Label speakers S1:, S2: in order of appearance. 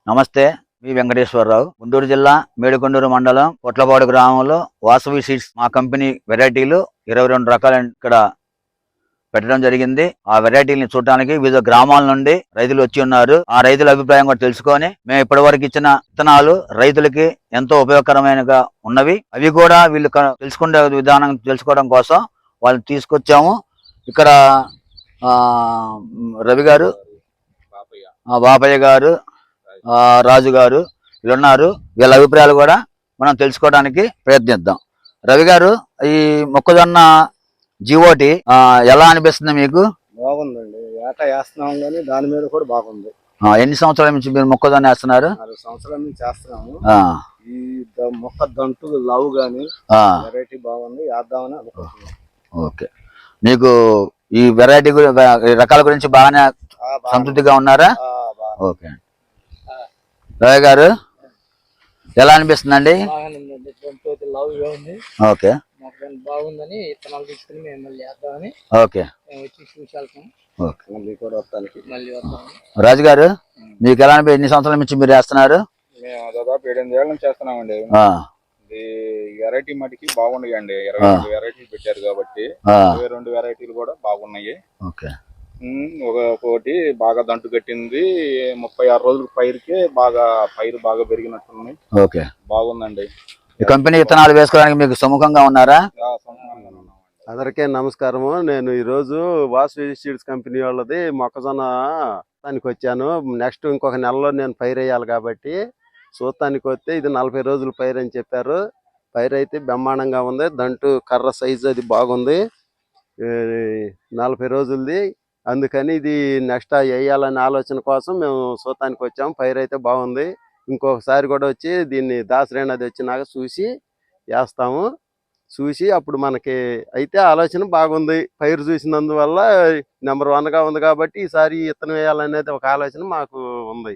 S1: నమస్తే, మీ వెంకటేశ్వరరావు. గుంటూరు జిల్లా మేడికొండూరు మండలం పొట్లపాడు గ్రామంలో వాసవి సీడ్స్ మా కంపెనీ వెరైటీలు 22 రకాలు ఇక్కడ పెట్టడం జరిగింది. ఆ వెరైటీని చూడటానికి వివిధ గ్రామాల నుండి రైతులు వచ్చి ఉన్నారు. ఆ రైతుల అభిప్రాయం కూడా తెలుసుకొని మేము ఇప్పటి వరకు ఇచ్చిన విత్తనాలు రైతులకి ఎంతో ఉపయోగకరమైనగా ఉన్నవి. అవి కూడా వీళ్ళు తెలుసుకునే విధానం తెలుసుకోవడం కోసం వాళ్ళని తీసుకొచ్చాము. ఇక్కడ రవి గారు, బాపయ్య గారు, రాజు గారు వీళ్ళున్నారు. వీళ్ళ అభిప్రాయాలు కూడా మనం తెలుసుకోవడానికి ప్రయత్నిద్దాం. రవి గారు, ఈ మొక్కజొన్న జీవోటి ఎలా అనిపిస్తుంది మీకు?
S2: బాగుందండి. ఏటా వేస్తున్నాం కానీ దాని మీద కూడా బాగుంది.
S1: ఎన్ని సంవత్సరాల నుంచి మీరు మొక్కజొన్న వేస్తున్నారు?
S2: 6 సంవత్సరాల నుంచి వేస్తున్నాము. ఈ మొక్క దంటు లవ్ గాని వెరైటీ బాగుంది, వేద్దామని అనుకుంటున్నాం.
S1: ఓకే, మీకు ఈ వెరైటీ రకాల గురించి బాగానే సంతృప్తిగా ఉన్నారా? ఓకే. రవి గారు, ఎలా అనిపిస్తుందండి? ఓకే,
S3: బాగుందని విత్తనాలు తీసుకుని మేము మళ్ళీ వేద్దామని
S1: ఓకే
S3: వచ్చి చూసి వెళ్తాం.
S2: మళ్ళీ
S1: రాజు గారు, మీకు ఎలా అనిపి ఎన్ని సంవత్సరాల నుంచి మీరు వేస్తున్నారు?
S4: మేము దాదాపు 7-8 ఏళ్ళ నుంచి చేస్తున్నామండి. వెరైటీ మటుకి బాగున్నాయండి. 22 వెరైటీలు పెట్టారు కాబట్టి 22 వెరైటీలు కూడా బాగున్నాయి.
S1: ఓకే,
S4: ఒకటి బాగా దంటు కట్టింది. 36 రోజుల పైరుకే పైరు బాగా పెరిగినట్టున్నాయి.
S1: ఓకే,
S4: బాగుందండి.
S1: ఈ కంపెనీ విత్తనాలు వేసుకోవడానికి మీకు సుముఖంగా ఉన్నారా?
S2: అందరికీ నమస్కారము. నేను ఈరోజు వాసవి సీడ్స్ కంపెనీ వాళ్ళది మొక్కజొన్న దానికి వచ్చాను. నెక్స్ట్ ఇంకొక నెలలో నేను పైరు వేయాలి కాబట్టి చూస్తానికి వస్తే ఇది 40 రోజుల పైరు అని చెప్పారు. పైరు అయితే బ్రహ్మాండంగా ఉంది. దంటు కర్ర సైజు అది బాగుంది, 40 రోజులది. అందుకని ఇది నెక్స్ట్ వేయాలనే ఆలోచన కోసం మేము చూస్తానికి వచ్చాము. పైరు అయితే బాగుంది. ఇంకొకసారి కూడా వచ్చి దీన్ని దాసరేణది వచ్చినాక చూసి వేస్తాము. చూసి అప్పుడు మనకి అయితే ఆలోచన బాగుంది. పైరు చూసినందువల్ల నెంబర్ 1గా ఉంది కాబట్టి ఈసారి విత్తనం వేయాలనేది ఒక ఆలోచన మాకు ఉంది.